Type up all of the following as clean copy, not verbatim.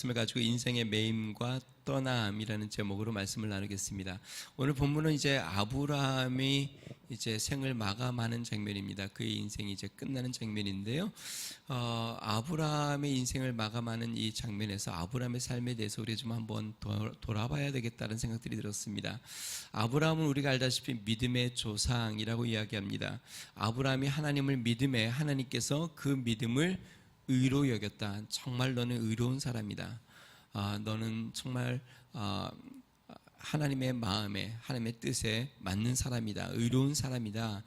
말씀을 가지고 인생의 매임과 떠남이라는 제목으로 말씀을 나누겠습니다. 오늘 본문은 이제 아브라함이 이제 생을 마감하는 장면입니다. 그의 인생이 이제 끝나는 장면인데요. 아브라함의 인생을 마감하는 이 장면에서 아브라함의 삶에 대해서 우리 좀 한번 돌아봐야 되겠다는 생각들이 들었습니다. 아브라함은 우리가 알다시피 믿음의 조상이라고 이야기합니다. 아브라함이 하나님을 믿음에 하나님께서 그 믿음을 의로 여겼다. 정말 너는 의로운 사람이다. 너는 정말 하나님의 마음에 하나님의 뜻에 맞는 사람이다. 의로운 사람이다.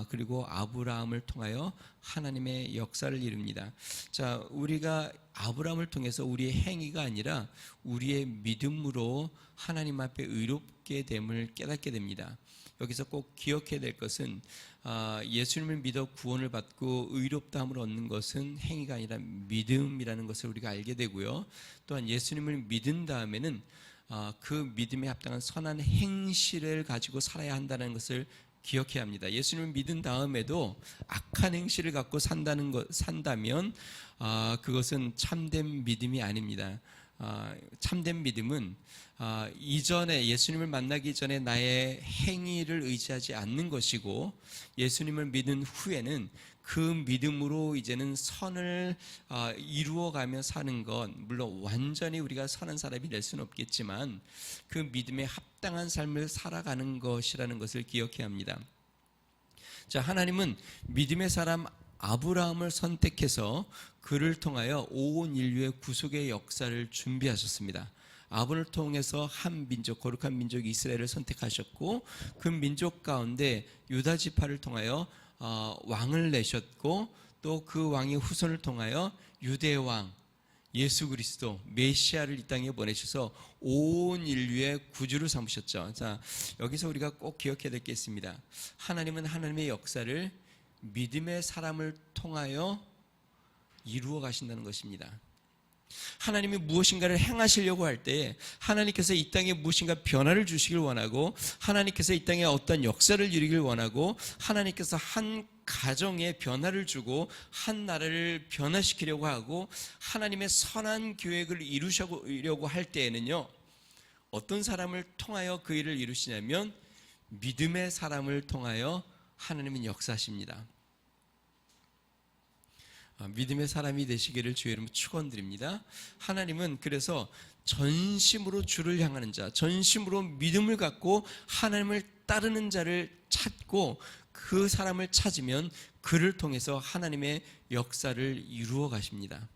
그리고 아브라함을 통하여 하나님의 역사를 이룹니다. 자, 우리가 아브라함을 통해서 우리의 행위가 아니라 우리의 믿음으로 하나님 앞에 의롭게 됨을 깨닫게 됩니다. 여기서 꼭 기억해야 될 것은 예수님을 믿어 구원을 받고 의롭다함을 얻는 것은 행위가 아니라 믿음이라는 것을 우리가 알게 되고요. 또한 예수님을 믿은 다음에는 그 믿음에 합당한 선한 행실을 가지고 살아야 한다는 것을 기억해야 합니다. 예수님을 믿은 다음에도 악한 행실을 갖고 산다면 그것은 참된 믿음이 아닙니다. 참된 믿음은 이전에 예수님을 만나기 전에 나의 행위를 의지하지 않는 것이고, 예수님을 믿은 후에는 그 믿음으로 이제는 선을 이루어가며 사는 것, 물론 완전히 우리가 선한 사람이 될 수는 없겠지만 그 믿음에 합당한 삶을 살아가는 것이라는 것을 기억해야 합니다. 자, 하나님은 믿음의 사람 아브라함을 선택해서 그를 통하여 온 인류의 구속의 역사를 준비하셨습니다. 아브라함을 통해서 한 민족, 거룩한 민족 이스라엘을 선택하셨고, 그 민족 가운데 유다 지파를 통하여 왕을 내셨고, 또 그 왕의 후손을 통하여 유대 왕 예수 그리스도 메시아를 이 땅에 보내셔서 온 인류의 구주를 삼으셨죠. 자, 여기서 우리가 꼭 기억해야 될 게 있습니다. 하나님은 하나님의 역사를 믿음의 사람을 통하여 이루어 가신다는 것입니다. 하나님이 무엇인가를 행하시려고 할 때 하나님께서 이 땅에 무엇인가 변화를 주시길 원하고, 하나님께서 이 땅에 어떤 역사를 이루길 원하고, 하나님께서 한 가정에 변화를 주고 한 나라를 변화시키려고 하고 하나님의 선한 계획을 이루시려고 할 때에는요, 어떤 사람을 통하여 그 일을 이루시냐면 믿음의 사람을 통하여 하나님은 역사하십니다. 믿음의 사람이 되시기를 주의 이름으로 축원드립니다. 하나님은 그래서 전심으로 주를 향하는 자, 전심으로 믿음을 갖고 하나님을 따르는 자를 찾고, 그 사람을 찾으면 그를 통해서 하나님의 역사를 이루어 가십니다.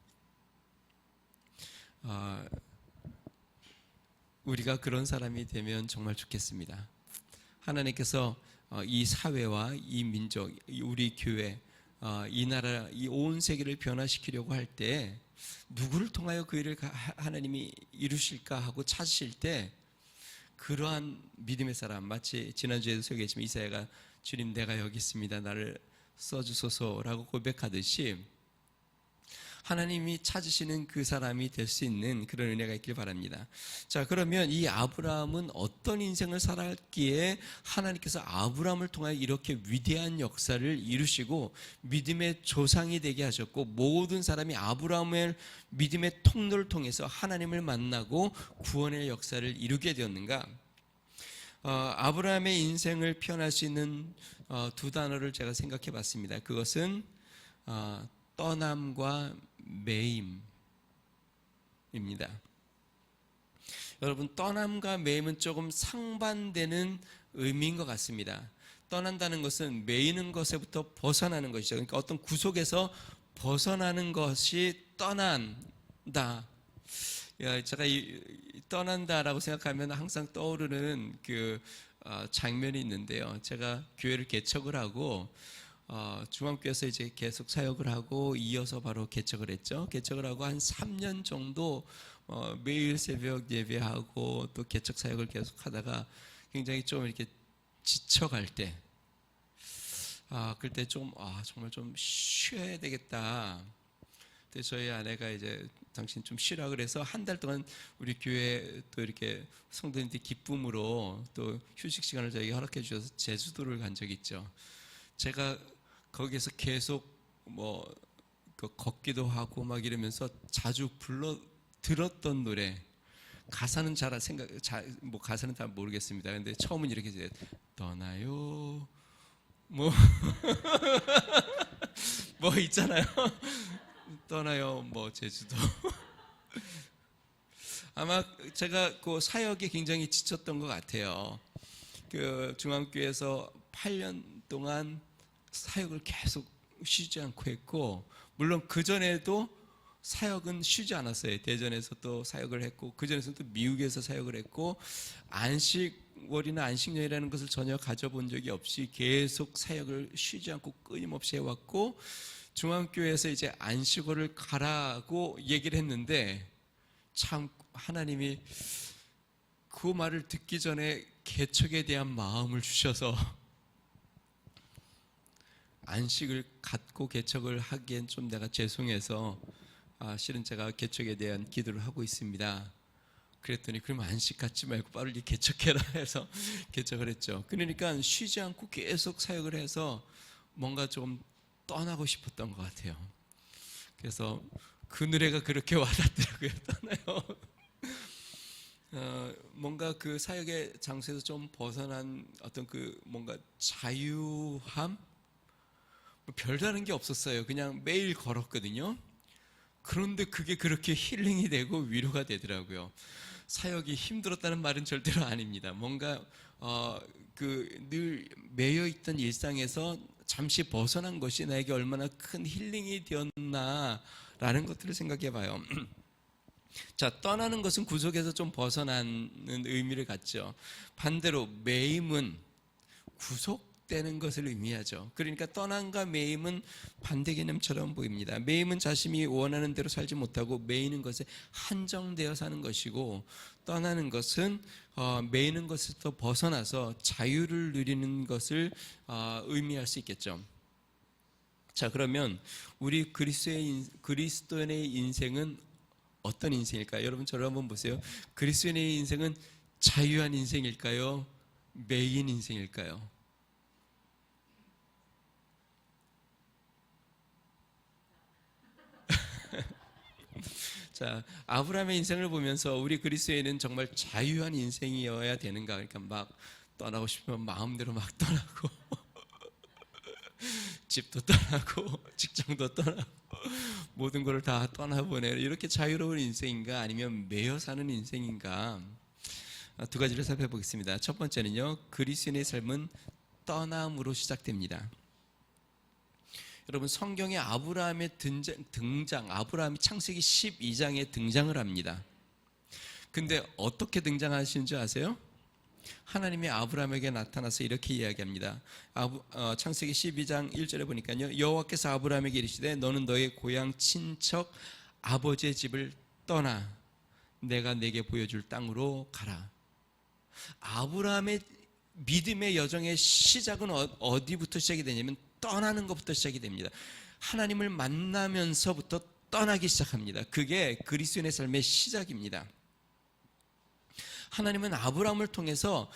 우리가 그런 사람이 되면 정말 좋겠습니다. 하나님께서 이 사회와 이 민족, 우리 교회, 이 나라, 이 온 세계를 변화시키려고 할 때 누구를 통하여 그 일을 하나님이 이루실까 하고 찾으실 때, 그러한 믿음의 사람, 마치 지난주에도 소개했지만 이사야가 주님 내가 여기 있습니다, 나를 써주소서라고 고백하듯이 하나님이 찾으시는 그 사람이 될 수 있는 그런 은혜가 있길 바랍니다. 자, 그러면 이 아브라함은 어떤 인생을 살았기에 하나님께서 아브라함을 통하여 이렇게 위대한 역사를 이루시고 믿음의 조상이 되게 하셨고, 모든 사람이 아브라함의 믿음의 통로를 통해서 하나님을 만나고 구원의 역사를 이루게 되었는가? 아브라함의 인생을 표현할 수 있는 두 단어를 제가 생각해 봤습니다. 그것은 떠남과 매임입니다. 여러분, 떠남과 매임은 조금 상반되는 의미인 것 같습니다. 떠난다는 것은 매이는 것에부터 벗어나는 것이죠. 그러니까 어떤 구속에서 벗어나는 것이 떠난다. 제가 떠난다라고 생각하면 항상 떠오르는 그 장면이 있는데요. 제가 교회를 개척을 하고 중앙교회에서 이제 계속 사역을 하고 이어서 바로 개척을 했죠. 개척을 하고 한 3년 정도 매일 새벽 예배하고 또 개척 사역을 계속 하다가 굉장히 좀 이렇게 지쳐갈 때, 그때 좀 정말 좀 쉬어야 되겠다. 근데 저희 아내가 이제 당신 좀 쉬라 그래서 한 달 동안 우리 교회 또 이렇게 성도님들 기쁨으로 또 휴식 시간을 저에게 허락해 주셔서 제주도를 간 적이 있죠. 제가 거기에서 계속 걷기도 하고 막 이러면서 자주 들었던 노래, 가사는 뭐 가사는 잘 모르겠습니다. 근데 처음은 이렇게 이제 떠나요 뭐 뭐 있잖아요. 떠나요 뭐 제주도. 아마 제가 그 사역에 굉장히 지쳤던 것 같아요. 그 중앙교회에서 8년 동안 사역을 계속 쉬지 않고 했고, 물론 그 전에도 사역은 쉬지 않았어요. 대전에서 또 사역을 했고, 그 전에서 또 미국에서 사역을 했고, 안식월이나 안식년이라는 것을 전혀 가져본 적이 없이 계속 사역을 쉬지 않고 끊임없이 해왔고, 중앙교회에서 이제 안식월을 가라고 얘기를 했는데, 참 하나님이 그 말을 듣기 전에 개척에 대한 마음을 주셔서 안식을 갖고 개척을 하기엔 좀 내가 죄송해서 실은 제가 개척에 대한 기도를 하고 있습니다. 그랬더니 그러면 안식 갖지 말고 빨리 개척해라 해서 개척을 했죠. 그러니까 쉬지 않고 계속 사역을 해서 뭔가 좀 떠나고 싶었던 것 같아요. 그래서 그 노래가 그렇게 와닿더라고요. 떠나요. 뭔가 그 사역의 장소에서 좀 벗어난 어떤 그 뭔가 자유함? 별다른 게 없었어요. 그냥 매일 걸었거든요. 그런데 그게 그렇게 힐링이 되고 위로가 되더라고요. 사역이 힘들었다는 말은 절대로 아닙니다. 뭔가 그 늘 매여 있던 일상에서 잠시 벗어난 것이 나에게 얼마나 큰 힐링이 되었나라는 것들을 생각해 봐요. 자, 떠나는 것은 구속에서 좀 벗어나는 의미를 갖죠. 반대로 매임은 구속되는 것을 의미하죠. 그러니까 떠남과 매임은 반대 개념처럼 보입니다. 매임은 자신이 원하는 대로 살지 못하고 매이는 것에 한정되어 사는 것이고, 떠나는 것은 매이는 것에서 벗어나서 자유를 누리는 것을 의미할 수 있겠죠. 자, 그러면 우리 그리스도인의 인생은 어떤 인생일까요? 여러분 저를 한번 보세요. 그리스도인의 인생은 자유한 인생일까요? 매인 인생일까요? 자, 아브라함의 인생을 보면서 우리 그리스도인은 정말 자유한 인생이어야 되는가? 그러니까 막 떠나고 싶으면 마음대로 막 떠나고 집도 떠나고 직장도 떠나고 모든 것을 다 떠나보내는 이렇게 자유로운 인생인가, 아니면 매여 사는 인생인가? 두 가지를 살펴보겠습니다. 첫 번째는요, 그리스도인의 삶은 떠남으로 시작됩니다. 여러분, 성경에 아브라함의 등장, 아브라함이 창세기 12장에 등장을 합니다. 근데 어떻게 등장하시는 줄 아세요? 하나님이 아브라함에게 나타나서 이렇게 이야기합니다. 창세기 12장 1절에 보니까요, 여호와께서 아브라함에게 이르시되 너는 너의 고향 친척 아버지의 집을 떠나 내가 내게 보여줄 땅으로 가라. 아브라함의 믿음의 여정의 시작은 어디부터 시작이 되냐면 떠나는 것부터 시작이 됩니다. 하나님을 만나면서부터 떠나기 시작합니다. 그게 그리스도인의 삶의 시작입니다. 하나님은 아브라함을 통해서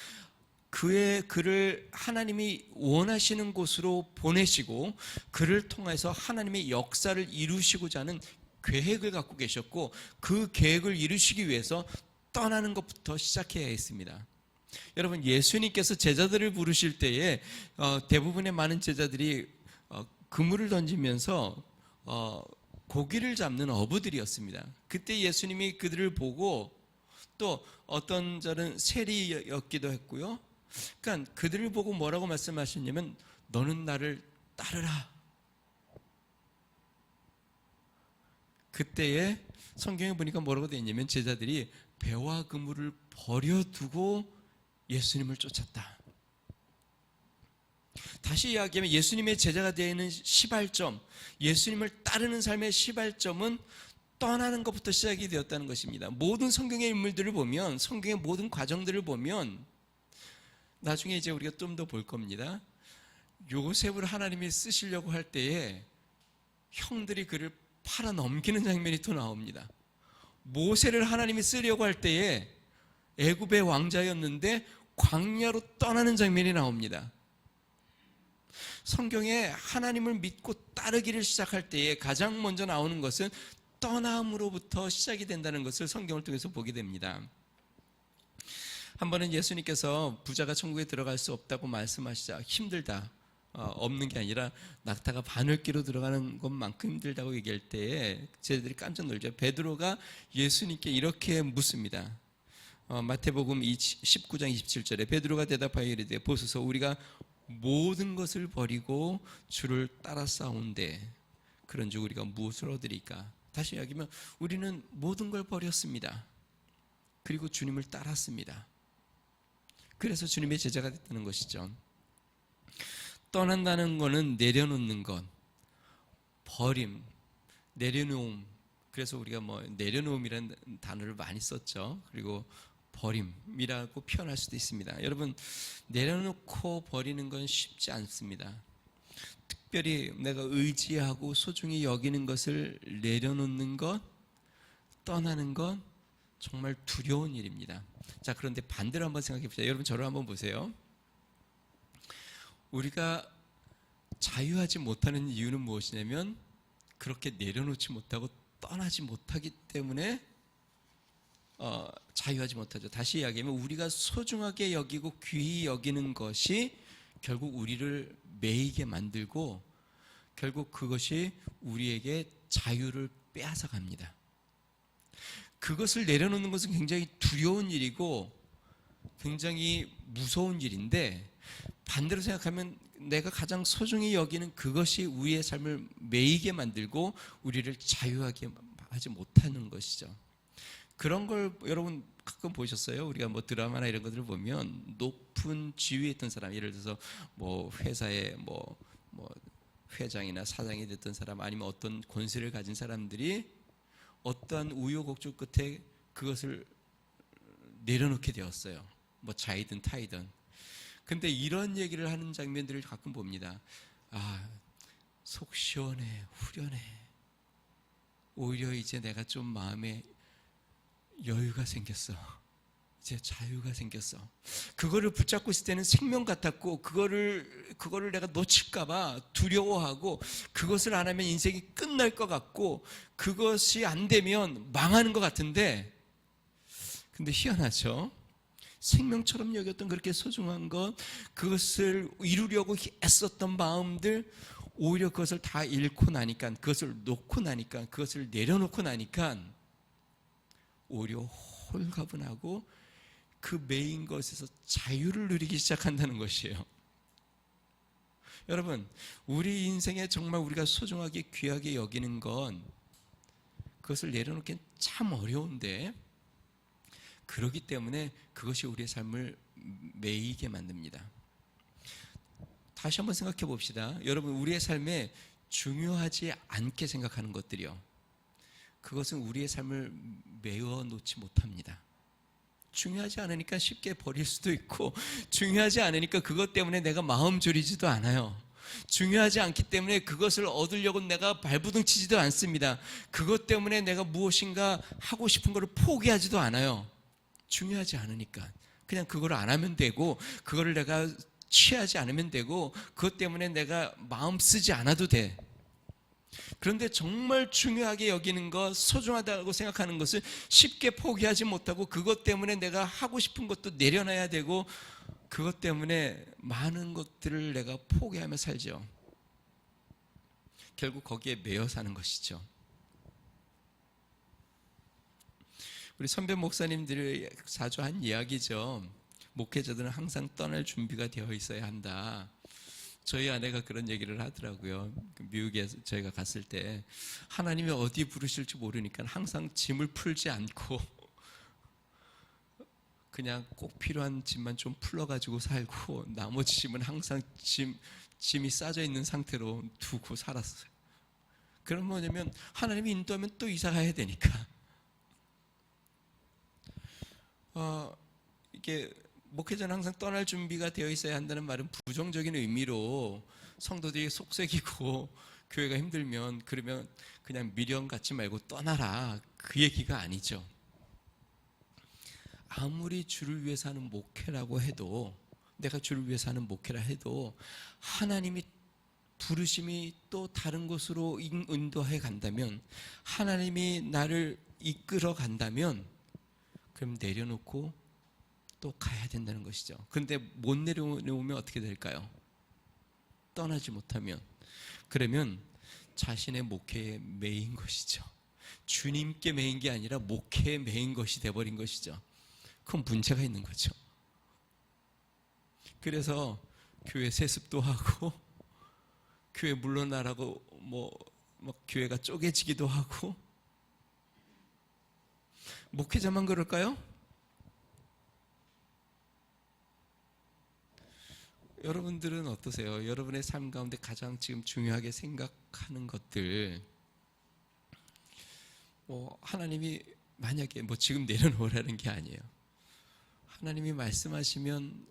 그를 하나님이 원하시는 곳으로 보내시고, 그를 통해서 하나님의 역사를 이루시고자 하는 계획을 갖고 계셨고, 그 계획을 이루시기 위해서 떠나는 것부터 시작해야 했습니다. 여러분, 예수님께서 제자들을 부르실 때에 대부분의 많은 제자들이 그물을 던지면서 고기를 잡는 어부들이었습니다. 그때 예수님이 그들을 보고, 또 어떤 자는 세리였기도 했고요. 그러니까 그들을 보고 뭐라고 말씀하셨냐면 너는 나를 따르라. 그때에 성경에 보니까 뭐라고 되어 있냐면 제자들이 배와 그물을 버려두고 예수님을 쫓았다. 다시 이야기하면 예수님의 제자가 되는 시발점, 예수님을 따르는 삶의 시발점은 떠나는 것부터 시작이 되었다는 것입니다. 모든 성경의 인물들을 보면, 성경의 모든 과정들을 보면 나중에 이제 우리가 좀 더 볼 겁니다. 요셉을 하나님이 쓰시려고 할 때에 형들이 그를 팔아 넘기는 장면이 또 나옵니다. 모세를 하나님이 쓰려고 할 때에 애굽의 왕자였는데 광야로 떠나는 장면이 나옵니다. 성경에 하나님을 믿고 따르기를 시작할 때에 가장 먼저 나오는 것은 떠남으로부터 시작이 된다는 것을 성경을 통해서 보게 됩니다. 한 번은 예수님께서 부자가 천국에 들어갈 수 없다고 말씀하시자 힘들다, 없는 게 아니라 낙타가 바늘귀로 들어가는 것만큼 힘들다고 얘기할 때에 쟤들이 깜짝 놀죠. 베드로가 예수님께 이렇게 묻습니다. 마태복음 19장 27절에 베드로가 대답하여 이르되 보소서 우리가 모든 것을 버리고 주를 따라싸운데 그런즉 우리가 무엇을 얻으리까? 다시 이야기하면 우리는 모든 걸 버렸습니다. 그리고 주님을 따랐습니다. 그래서 주님의 제자가 됐다는 것이죠. 떠난다는 것은 내려놓는 것, 버림, 내려놓음. 그래서 우리가 내려놓음이라는 단어를 많이 썼죠. 그리고 버림이라고 표현할 수도 있습니다. 여러분, 내려놓고 버리는 건 쉽지 않습니다. 특별히 내가 의지하고 소중히 여기는 것을 내려놓는 것, 떠나는 것 정말 두려운 일입니다. 자, 그런데 반대로 한번 생각해 보세요. 여러분 저를 한번 보세요. 우리가 자유하지 못하는 이유는 무엇이냐면 그렇게 내려놓지 못하고 떠나지 못하기 때문에 자유하지 못하죠. 다시 이야기하면 우리가 소중하게 여기고 귀히 여기는 것이 결국 우리를 매이게 만들고 결국 그것이 우리에게 자유를 빼앗아 갑니다. 그것을 내려놓는 것은 굉장히 두려운 일이고 굉장히 무서운 일인데 반대로 생각하면 내가 가장 소중히 여기는 그것이 우리의 삶을 매이게 만들고 우리를 자유하게 하지 못하는 것이죠. 그런 걸 여러분 가끔 보셨어요? 우리가 드라마나 이런 것들을 보면 높은 지위에 있던 사람, 예를 들어서 회사의 회장이나 사장이 됐던 사람 아니면 어떤 권세를 가진 사람들이 어떠한 우여곡절 끝에 그것을 내려놓게 되었어요. 자이든 타이든. 근데 이런 얘기를 하는 장면들을 가끔 봅니다. 속 시원해, 후련해. 오히려 이제 내가 좀 마음에 여유가 생겼어. 이제 자유가 생겼어. 그거를 붙잡고 있을 때는 생명 같았고 그거를 내가 놓칠까봐 두려워하고 그것을 안 하면 인생이 끝날 것 같고 그것이 안 되면 망하는 것 같은데 근데 희한하죠. 생명처럼 여겼던 그렇게 소중한 것 그것을 이루려고 애썼던 마음들 오히려 그것을 다 잃고 나니까 그것을 놓고 나니까 그것을 내려놓고 나니까 오히려 홀가분하고 그 메인 것에서 자유를 누리기 시작한다는 것이에요. 여러분, 우리 인생에 정말 우리가 소중하게 귀하게 여기는 건 그것을 내려놓기는 참 어려운데 그렇기 때문에 그것이 우리의 삶을 매이게 만듭니다. 다시 한번 생각해 봅시다. 여러분, 우리의 삶에 중요하지 않게 생각하는 것들이요. 그것은 우리의 삶을 메워 놓지 못합니다. 중요하지 않으니까 쉽게 버릴 수도 있고 중요하지 않으니까 그것 때문에 내가 마음 졸이지도 않아요. 중요하지 않기 때문에 그것을 얻으려고 내가 발부둥 치지도 않습니다. 그것 때문에 내가 무엇인가 하고 싶은 것을 포기하지도 않아요. 중요하지 않으니까 그냥 그걸 안 하면 되고 그거를 내가 취하지 않으면 되고 그것 때문에 내가 마음 쓰지 않아도 돼. 그런데 정말 중요하게 여기는 것, 소중하다고 생각하는 것을 쉽게 포기하지 못하고 그것 때문에 내가 하고 싶은 것도 내려놔야 되고 그것 때문에 많은 것들을 내가 포기하며 살죠. 결국 거기에 매여 사는 것이죠. 우리 선배 목사님들이 자주 한 이야기죠. 목회자들은 항상 떠날 준비가 되어 있어야 한다. 저희 아내가 그런 얘기를 하더라고요. 미국에 저희가 갔을 때 하나님이 어디 부르실지 모르니까 항상 짐을 풀지 않고 그냥 꼭 필요한 짐만 좀 풀러가지고 살고 나머지 짐은 항상 짐이 싸져 있는 상태로 두고 살았어요. 그럼 뭐냐면 하나님이 인도하면 또 이사 가야 되니까 이게 목회자는 항상 떠날 준비가 되어 있어야 한다는 말은 부정적인 의미로 성도들이 속색이고 교회가 힘들면 그러면 그냥 미련 갖지 말고 떠나라 그 얘기가 아니죠. 아무리 주를 위해서 하는 목회라고 해도 내가 주를 위해서 하는 목회라 해도 하나님이 부르심이 또 다른 곳으로 인도해 간다면, 하나님이 나를 이끌어 간다면, 그럼 내려놓고 또 가야 된다는 것이죠. 그런데 못 내려놓으면 어떻게 될까요? 떠나지 못하면, 그러면 자신의 목회에 매인 것이죠. 주님께 매인 게 아니라 목회에 매인 것이 돼버린 것이죠. 그건 문제가 있는 거죠. 그래서 교회 세습도 하고, 교회 물러나라고 막 교회가 쪼개지기도 하고. 목회자만 그럴까요? 여러분들은 어떠세요? 여러분의 삶 가운데 가장 지금 중요하게 생각하는 것들, 하나님이 만약에 지금 내려놓으라는 게 아니에요. 하나님이 말씀하시면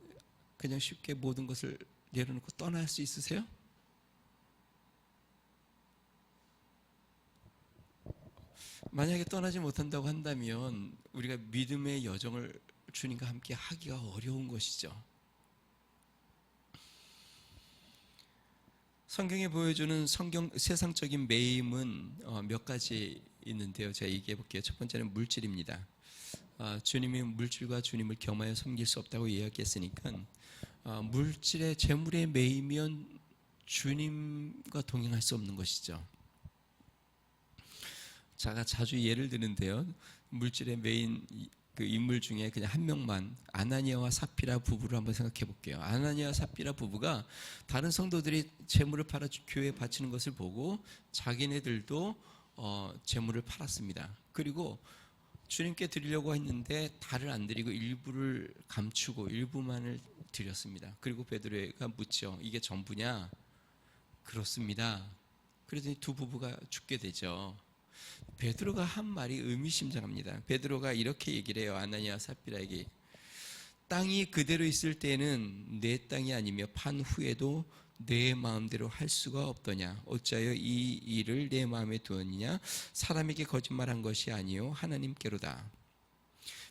그냥 쉽게 모든 것을 내려놓고 떠날 수 있으세요? 만약에 떠나지 못한다고 한다면 우리가 믿음의 여정을 주님과 함께 하기가 어려운 것이죠. 성경에 보여주는 세상적인 매임은 몇 가지 있는데요. 제가 얘기해 볼게요. 첫 번째는 물질입니다. 주님이 물질과 주님을 겸하여 섬길 수 없다고 이야기했으니까, 물질의 재물에 매이면 주님과 동행할 수 없는 것이죠. 제가 자주 예를 드는데요. 물질에 매인 그 인물 중에 그냥 한 명만, 아나니아와 삽비라 부부를 한번 생각해 볼게요. 아나니아와 삽비라 부부가 다른 성도들이 재물을 팔아 교회에 바치는 것을 보고 자기네들도 재물을 팔았습니다. 그리고 주님께 드리려고 했는데 다를 안 드리고 일부를 감추고 일부만을 드렸습니다. 그리고 베드로가 묻죠. 이게 전부냐? 그렇습니다. 그러더니 두 부부가 죽게 되죠. 베드로가 한 말이 의미심장합니다. 베드로가 이렇게 얘기를 해요. 아나니아 삽비라에게, 땅이 그대로 있을 때는 내 땅이 아니며 판 후에도 내 마음대로 할 수가 없더냐? 어찌하여 이 일을 내 마음에 두었느냐? 사람에게 거짓말한 것이 아니요 하나님께로다.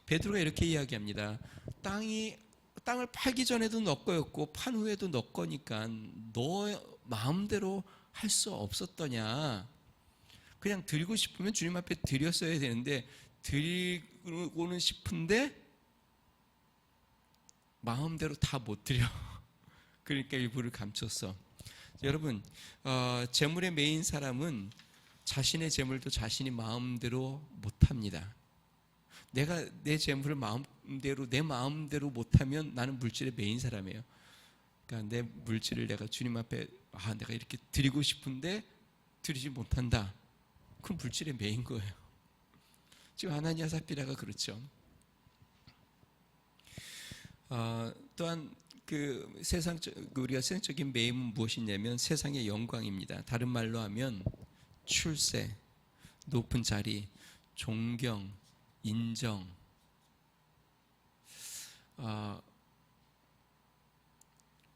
베드로가 이렇게 이야기합니다. 땅을 팔기 전에도 너 거였고 판 후에도 너 거니까 너 마음대로 할 수 없었더냐? 그냥 드리고 싶으면 주님 앞에 드렸어야 되는데, 드리고는 싶은데 마음대로 다 못 드려. 그러니까 일부를 감췄어. 여러분, 재물에 매인 사람은 자신의 재물도 자신이 마음대로 못합니다. 내가 내 재물을 내 마음대로 못하면 나는 물질에 매인 사람이에요. 그러니까 내 물질을 내가 주님 앞에 내가 이렇게 드리고 싶은데 드리지 못한다. 그럼 물질에 매인 거예요. 지금 아나니아 삽비라가 그렇죠. 또한 우리가 세상적인 매임은 무엇이냐면 세상의 영광입니다. 다른 말로 하면 출세, 높은 자리, 존경, 인정.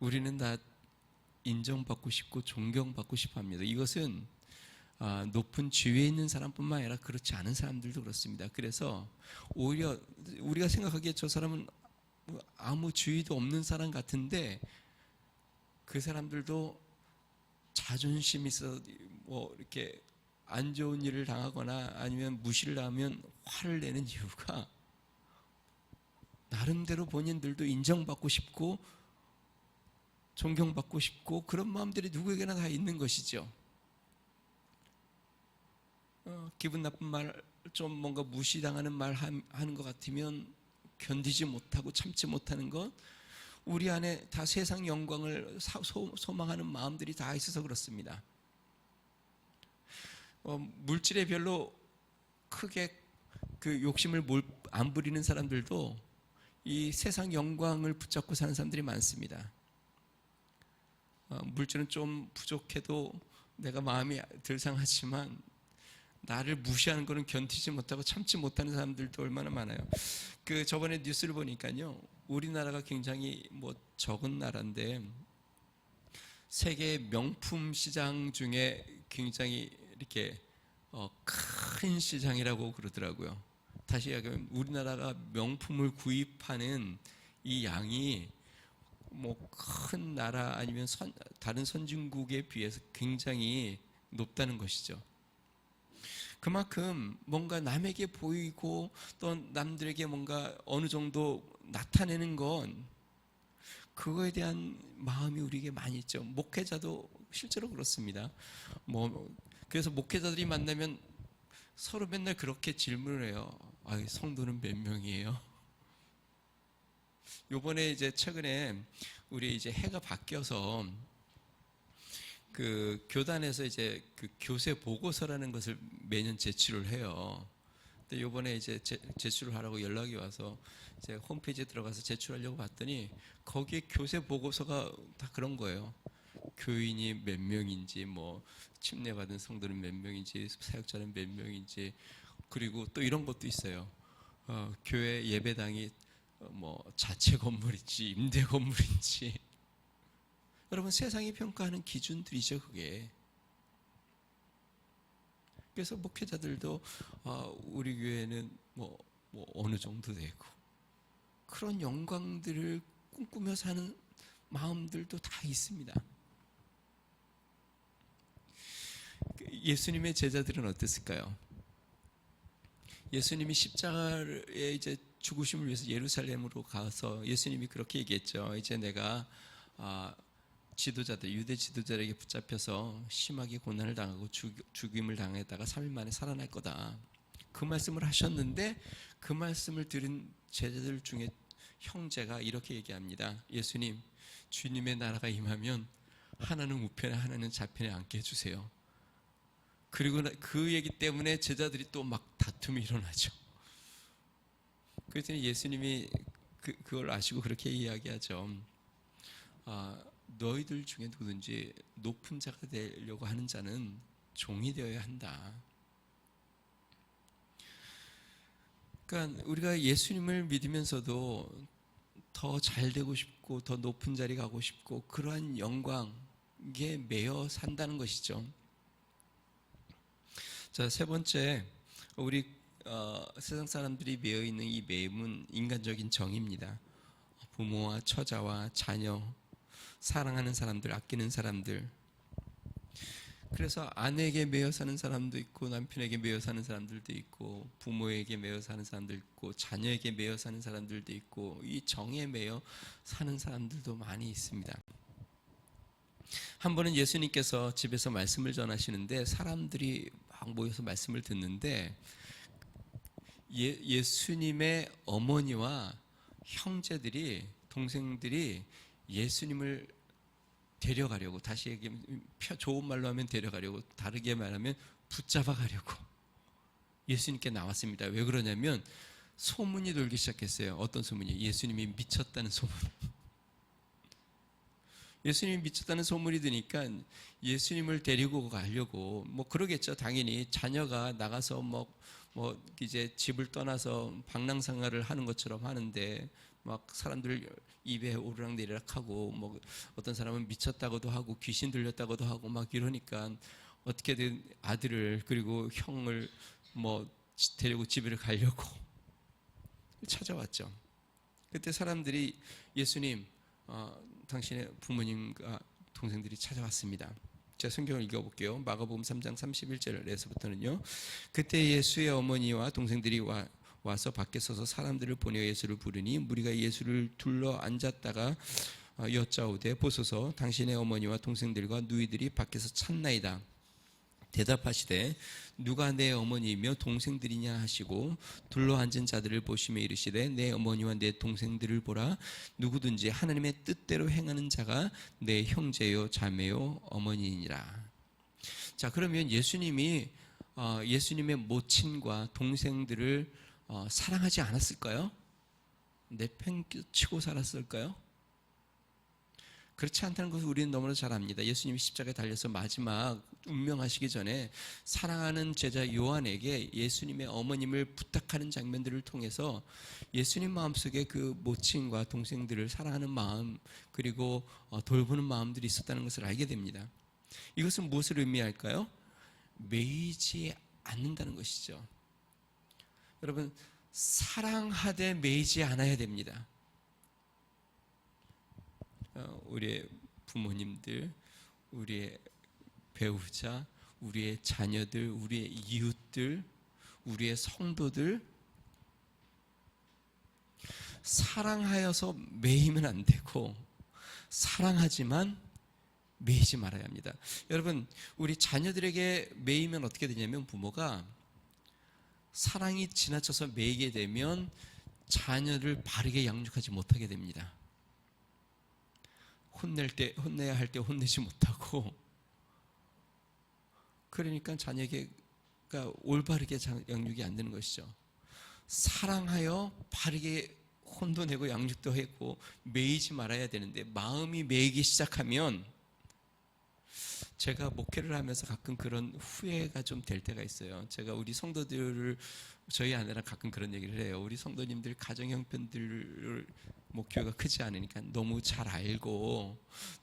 우리는 다 인정받고 싶고 존경받고 싶어 합니다. 이것은 높은 지위에 있는 사람뿐만 아니라 그렇지 않은 사람들도 그렇습니다. 그래서 오히려 우리가 생각하기에 저 사람은 아무 지위도 없는 사람 같은데, 그 사람들도 자존심이 있어 이렇게 안 좋은 일을 당하거나 아니면 무시를 하면 화를 내는 이유가, 나름대로 본인들도 인정받고 싶고 존경받고 싶고 그런 마음들이 누구에게나 다 있는 것이죠. 기분 나쁜 말, 좀 뭔가 무시당하는 말 하는 것 같으면 견디지 못하고 참지 못하는 것, 우리 안에 다 세상 영광을 소망하는 마음들이 다 있어서 그렇습니다. 물질에 별로 크게 그 욕심을 안 부리는 사람들도 이 세상 영광을 붙잡고 사는 사람들이 많습니다. 물질은 좀 부족해도 내가 마음이 덜 상하지만 나를 무시하는 거는 견디지 못하고 참지 못하는 사람들도 얼마나 많아요. 저번에 뉴스를 보니까요, 우리나라가 굉장히 적은 나라인데 세계 명품 시장 중에 굉장히 이렇게 큰 시장이라고 그러더라고요. 다시 이야기하면 우리나라가 명품을 구입하는 이 양이 뭐 큰 나라 아니면 다른 선진국에 비해서 굉장히 높다는 것이죠. 그만큼 뭔가 남에게 보이고 또 남들에게 뭔가 어느 정도 나타내는 건 그거에 대한 마음이 우리에게 많이 있죠. 목회자도 실제로 그렇습니다. 그래서 목회자들이 만나면 서로 맨날 그렇게 질문을 해요. 성도는 몇 명이에요? 요번에 이제 최근에 우리 이제 해가 바뀌어서 그 교단에서 이제 그 교세 보고서라는 것을 매년 제출을 해요. 근데 요번에 이제 제출을 하라고 연락이 와서 이제 홈페이지에 들어가서 제출하려고 봤더니 거기에 교세 보고서가 다 그런 거예요. 교인이 몇 명인지, 뭐 침례받은 성도는 몇 명인지, 사역자는 몇 명인지, 그리고 또 이런 것도 있어요. 교회 예배당이 뭐 자체 건물인지 임대 건물인지. 여러분, 세상이 평가하는 기준들이죠, 그게. 그래서 목회자들도 우리 교회는 뭐 어느 정도 되고 그런 영광들을 꿈꾸며 사는 마음들도 다 있습니다. 예수님의 제자들은 어땠을까요? 예수님이 십자가에 이제 죽으심을 위해서 예루살렘으로 가서 예수님이 그렇게 얘기했죠. 이제 내가 지도자들, 유대 지도자에게 붙잡혀서 심하게 고난을 당하고 죽임을 당했다가 3일 만에 살아날 거다. 그 말씀을 하셨는데 그 말씀을 들은 제자들 중에 형제가 이렇게 얘기합니다. 예수님, 주님의 나라가 임하면 하나는 우편에 하나는 좌편에 앉게 해주세요. 그리고 그 얘기 때문에 제자들이 또 막 다툼이 일어나죠. 그랬더니 예수님이 그걸 아시고 그렇게 이야기하죠. 너희들 중에 누구든지 높은 자가 되려고 하는 자는 종이 되어야 한다. 그러니까 우리가 예수님을 믿으면서도 더 잘 되고 싶고 더 높은 자리 가고 싶고 그러한 영광에 매여 산다는 것이죠. 자, 세 번째, 우리 세상 사람들이 매여 있는 이 매임은 인간적인 정입니다. 부모와 처자와 자녀, 사랑하는 사람들, 아끼는 사람들. 그래서 아내에게 매여 사는 사람도 있고 남편에게 매여 사는 사람들도 있고 부모에게 매여 사는 사람도 있고 자녀에게 매여 사는 사람들도 있고 이 정에 매여 사는 사람들도 많이 있습니다. 한 번은 예수님께서 집에서 말씀을 전하시는데 사람들이 막 모여서 말씀을 듣는데 예수님의 어머니와 형제들이, 동생들이 예수님을 데려가려고, 다시 얘기하면 좋은 말로 하면 데려가려고, 다르게 말하면 붙잡아 가려고 예수님께 나왔습니다. 왜 그러냐면 소문이 돌기 시작했어요. 어떤 소문이? 예수님이 미쳤다는 소문. 예수님이 미쳤다는 소문이 드니까 예수님을 데리고 가려고 뭐 그러겠죠. 당연히 자녀가 나가서 뭐 이제 집을 떠나서 방랑생활을 하는 것처럼 하는데 막 사람들 입에 오르락내리락하고 뭐 어떤 사람은 미쳤다고도 하고 귀신 들렸다고도 하고 막 이러니까 어떻게든 아들을 그리고 형을 뭐 데리고 집에 가려고 찾아왔죠. 그때 사람들이 예수님, 당신의 부모님과 동생들이 찾아왔습니다. 제가 성경을 읽어볼게요. 마가복음 3장 31절에서부터는요. 그때 예수의 어머니와 동생들이 와서 밖에 서서 사람들을 보내어 예수를 부르니 무리가 예수를 둘러 앉았다가 여짜오되 보소서 당신의 어머니와 동생들과 누이들이 밖에서 찾나이다. 대답하시되 누가 내 어머니이며 동생들이냐 하시고 둘러앉은 자들을 보시며 이르시되 내 어머니와 내 동생들을 보라. 누구든지 하나님의 뜻대로 행하는 자가 내 형제요 자매요 어머니이니라. 자, 그러면 예수님이 예수님의 모친과 동생들을 사랑하지 않았을까요? 내팽개치고 살았을까요? 그렇지 않다는 것을 우리는 너무나 잘 압니다. 예수님이 십자가에 달려서 마지막 운명하시기 전에 사랑하는 제자 요한에게 예수님의 어머님을 부탁하는 장면들을 통해서 예수님 마음속에 그 모친과 동생들을 사랑하는 마음 그리고 돌보는 마음들이 있었다는 것을 알게 됩니다. 이것은 무엇을 의미할까요? 매이지 않는다는 것이죠. 여러분, 사랑하되 매이지 않아야 됩니다. 우리의 부모님들, 우리의 배우자, 우리의 자녀들, 우리의 이웃들, 우리의 성도들 사랑하여서 매이면 안 되고 사랑하지만 매이지 말아야 합니다. 여러분, 우리 자녀들에게 매이면 어떻게 되냐면 부모가 사랑이 지나쳐서 매이게 되면 자녀를 바르게 양육하지 못하게 됩니다. 혼내야 할 때 혼내지 못하고, 그러니까 자녀가 올바르게 양육이 안 되는 것이죠. 사랑하여 바르게 혼도 내고 양육도 했고 매이지 말아야 되는데 마음이 매이기 시작하면, 제가 목회를 하면서 가끔 그런 후회가 좀 될 때가 있어요. 제가 우리 성도들을, 저희 아내랑 가끔 그런 얘기를 해요. 우리 성도님들 가정 형편들을 목표가 크지 않으니까 너무 잘 알고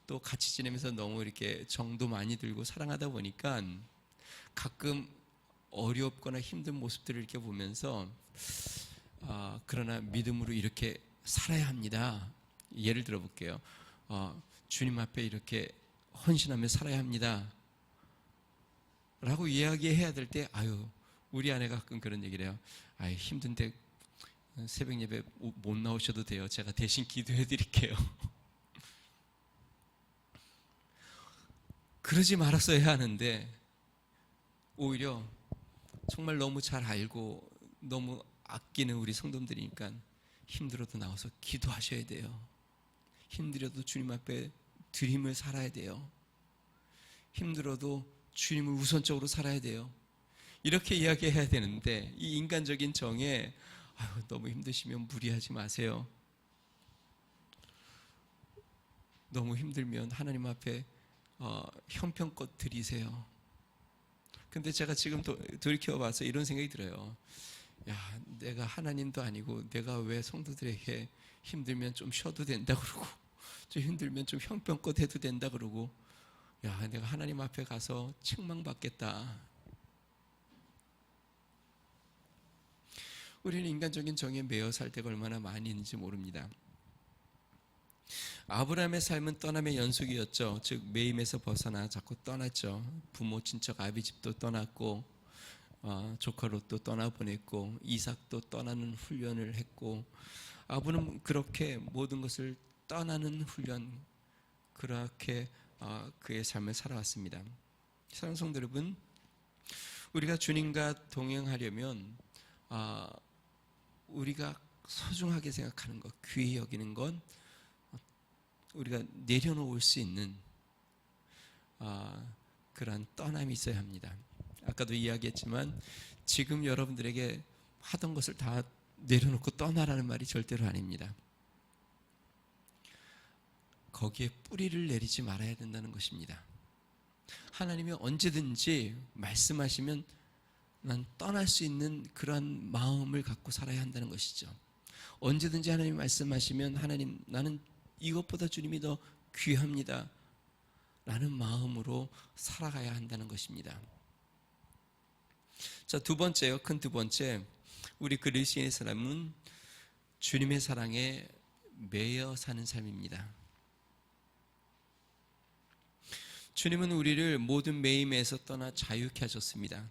또 같이 지내면서 너무 이렇게 정도 많이 들고 사랑하다 보니까 가끔 어렵거나 힘든 모습들을 이렇게 보면서 그러나 믿음으로 이렇게 살아야 합니다. 예를 들어 볼게요. 주님 앞에 이렇게 헌신하며 살아야 합니다 라고 이야기해야 될 때, 우리 아내가 가끔 그런 얘기를 해요. 힘든데 새벽 예배 못 나오셔도 돼요. 제가 대신 기도해 드릴게요. 그러지 말았어야 하는데, 오히려 정말 너무 잘 알고 너무 아끼는 우리 성도들이니까 힘들어도 나와서 기도하셔야 돼요. 힘들어도 주님 앞에 드림을 살아야 돼요. 힘들어도 주님을 우선적으로 살아야 돼요. 이렇게 이야기해야 되는데, 이 인간적인 정에 너무 힘드시면 무리하지 마세요. 너무 힘들면 하나님 앞에 형편껏 드리세요. 근데 제가 지금 돌이켜봐서 이런 생각이 들어요. 내가 하나님도 아니고 내가 왜 성도들에게 힘들면 좀 쉬어도 된다 그러고, 좀 힘들면 좀 형편껏 해도 된다 그러고, 내가 하나님 앞에 가서 책망받겠다. 우리는 인간적인 정에 매여 살 때가 얼마나 많이 있는지 모릅니다. 아브라함의 삶은 떠남의 연속이었죠. 즉 매임에서 벗어나 자꾸 떠났죠. 부모 친척 아비 집도 떠났고, 조카 롯도 떠나보냈고, 이삭도 떠나는 훈련을 했고, 아브는 그렇게 모든 것을 떠나는 훈련, 그렇게 그의 삶을 살아왔습니다. 사랑하는 성도 여러분, 우리가 주님과 동행하려면 우리가 소중하게 생각하는 것, 귀히 여기는 건 우리가 내려놓을 수 있는 그러한 떠남이 있어야 합니다. 아까도 이야기했지만 지금 여러분들에게 하던 것을 다 내려놓고 떠나라는 말이 절대로 아닙니다. 거기에 뿌리를 내리지 말아야 된다는 것입니다. 하나님이 언제든지 말씀하시면 난 떠날 수 있는 그러한 마음을 갖고 살아야 한다는 것이죠. 언제든지 하나님이 말씀하시면, 하나님 나는 이것보다 주님이 더 귀합니다 라는 마음으로 살아가야 한다는 것입니다. 자, 두 번째요. 큰 두 번째, 우리 그리스도인의 사람은 주님의 사랑에 매여 사는 삶입니다. 주님은 우리를 모든 매임에서 떠나 자유케 하셨습니다.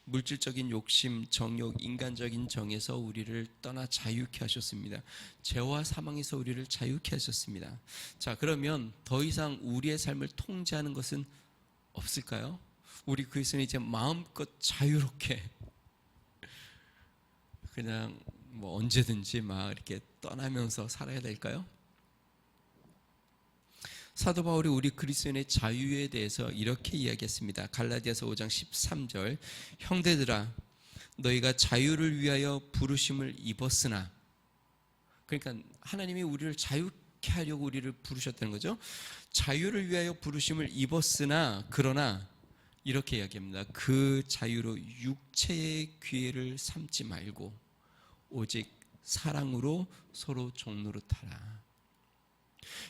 물질적인 욕심, 정욕, 인간적인 정에서 우리를 떠나 자유케 하셨습니다. 죄와 사망에서 우리를 자유케 하셨습니다. 자, 그러면 더 이상 우리의 삶을 통제하는 것은 없을까요? 우리 그리스도는 이제 마음껏 자유롭게 그냥 언제든지 막 이렇게 떠나면서 살아야 될까요? 사도 바울이 우리 그리스도인의 자유에 대해서 이렇게 이야기했습니다. 갈라디아서 5장 13절, 형제들아 너희가 자유를 위하여 부르심을 입었으나, 그러니까 하나님이 우리를 자유케 하려고 우리를 부르셨다는 거죠. 자유를 위하여 부르심을 입었으나, 그러나 이렇게 이야기합니다. 그 자유로 육체의 기회를 삼지 말고 오직 사랑으로 서로 종노릇하라.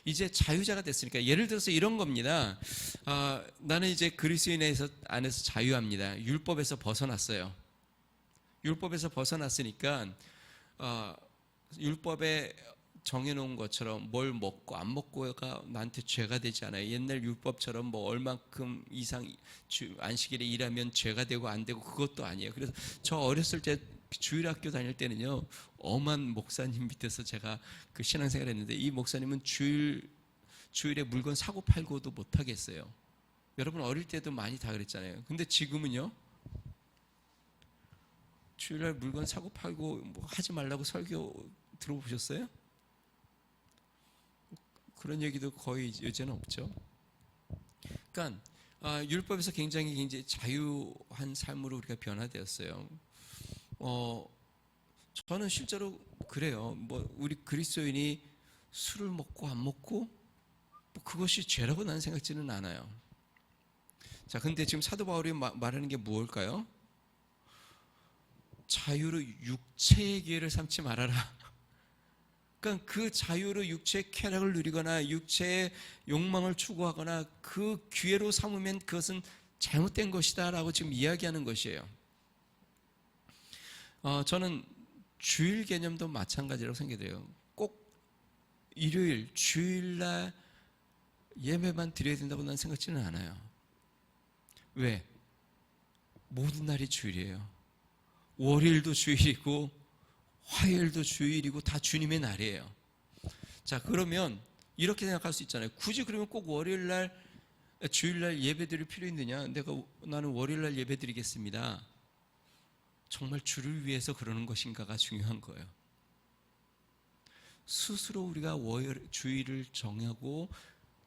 이제 자유자가 됐으니까, 예를 들어서 이런 겁니다. 나는 이제 그리스도인 안에서 자유합니다. 율법에서 벗어났어요. 율법에서 벗어났으니까 율법에 정해놓은 것처럼 뭘 먹고 안 먹고가 나한테 죄가 되지 않아요. 옛날 율법처럼 뭐 얼만큼 이상 안식일에 일하면 죄가 되고 안 되고 그것도 아니에요. 그래서 저 어렸을 때 주일학교 다닐 때는요, 엄한 목사님 밑에서 제가 그 신앙생활 했는데, 이 목사님은 주일에 물건 사고 팔고도 못 하겠어요. 여러분 어릴 때도 많이 다 그랬잖아요. 근데 지금은요, 주일날 물건 사고 팔고 뭐 하지 말라고 설교 들어보셨어요? 그런 얘기도 거의 요새는 없죠. 그러니까 율법에서 굉장히 자유한 삶으로 우리가 변화되었어요. 저는 실제로 그래요. 뭐 우리 그리스도인이 술을 먹고 안 먹고 뭐 그것이 죄라고 나는 생각지는 않아요. 자, 근데 지금 사도 바울이 말하는 게 무엇일까요? 자유로 육체의 기회를 삼지 말아라. 그러니까 그 자유로 육체의 쾌락을 누리거나 육체의 욕망을 추구하거나 그 기회로 삼으면 그것은 잘못된 것이다 라고 지금 이야기하는 것이에요. 저는 주일 개념도 마찬가지라고 생각해요. 꼭 일요일, 주일날 예배만 드려야 된다고 나는 생각지는 않아요. 왜? 모든 날이 주일이에요. 월요일도 주일이고 화요일도 주일이고 다 주님의 날이에요. 자, 그러면 이렇게 생각할 수 있잖아요. 굳이 그러면 꼭 월요일날 주일날 예배 드릴 필요 있느냐? 나는 월요일날 예배 드리겠습니다. 정말 주를 위해서 그러는 것인가가 중요한 거예요. 스스로 우리가 주일을 정하고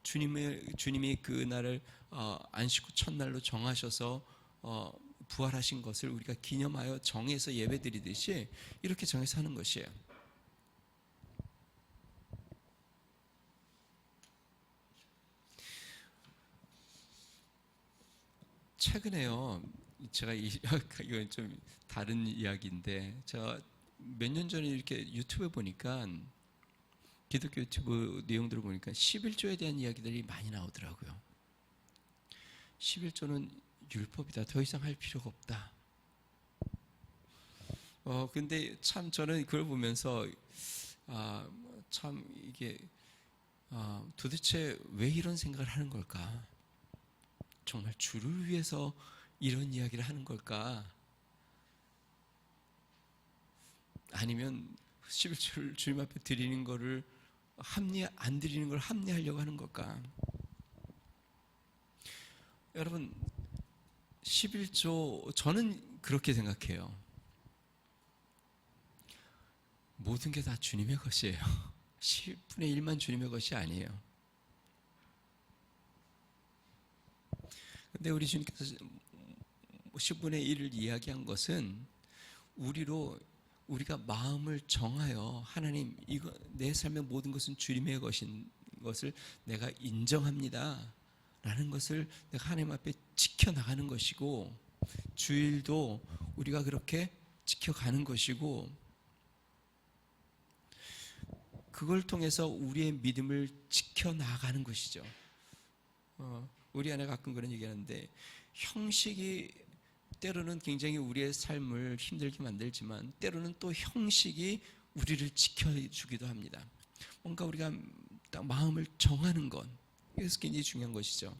주님이 그 날을 안식 후 첫날로 정하셔서 부활하신 것을 우리가 기념하여 정해서 예배드리듯이 이렇게 정해서 하는 것이에요. 최근에요, 제가 이건 좀 다른 이야기인데, 제가 몇 년 전에 이렇게 유튜브에 보니까, 기독교 유튜브 내용들을 보니까 11조에 대한 이야기들이 많이 나오더라고요. 11조는 율법이다. 더 이상 할 필요가 없다. 근데 참 저는 그걸 보면서 참 이게 도대체 왜 이런 생각을 하는 걸까? 정말 주를 위해서 이런 이야기를 하는 걸까? 아니면 11조를 주님 앞에 드리는 거를 안 드리는 걸 합리하려고 하는 걸까? 여러분 11조 저는 그렇게 생각해요. 모든 게 다 주님의 것이에요. 10분의 1만 주님의 것이 아니에요. 근데 우리 주님께서 10분의 1을 이야기한 것은 우리가 마음을 정하여 하나님, 이거 내 삶의 모든 것은 주님의 것인 것을 내가 인정합니다 라는 것을 내가 하나님 앞에 지켜나가는 것이고, 주일도 우리가 그렇게 지켜가는 것이고, 그걸 통해서 우리의 믿음을 지켜나가는 것이죠. 우리 안에 가끔 그런 얘기하는데, 형식이 때로는 굉장히 우리의 삶을 힘들게 만들지만 때로는 또 형식이 우리를 지켜주기도 합니다. 뭔가 우리가 딱 마음을 정하는 것, 이것이 굉장히 중요한 것이죠.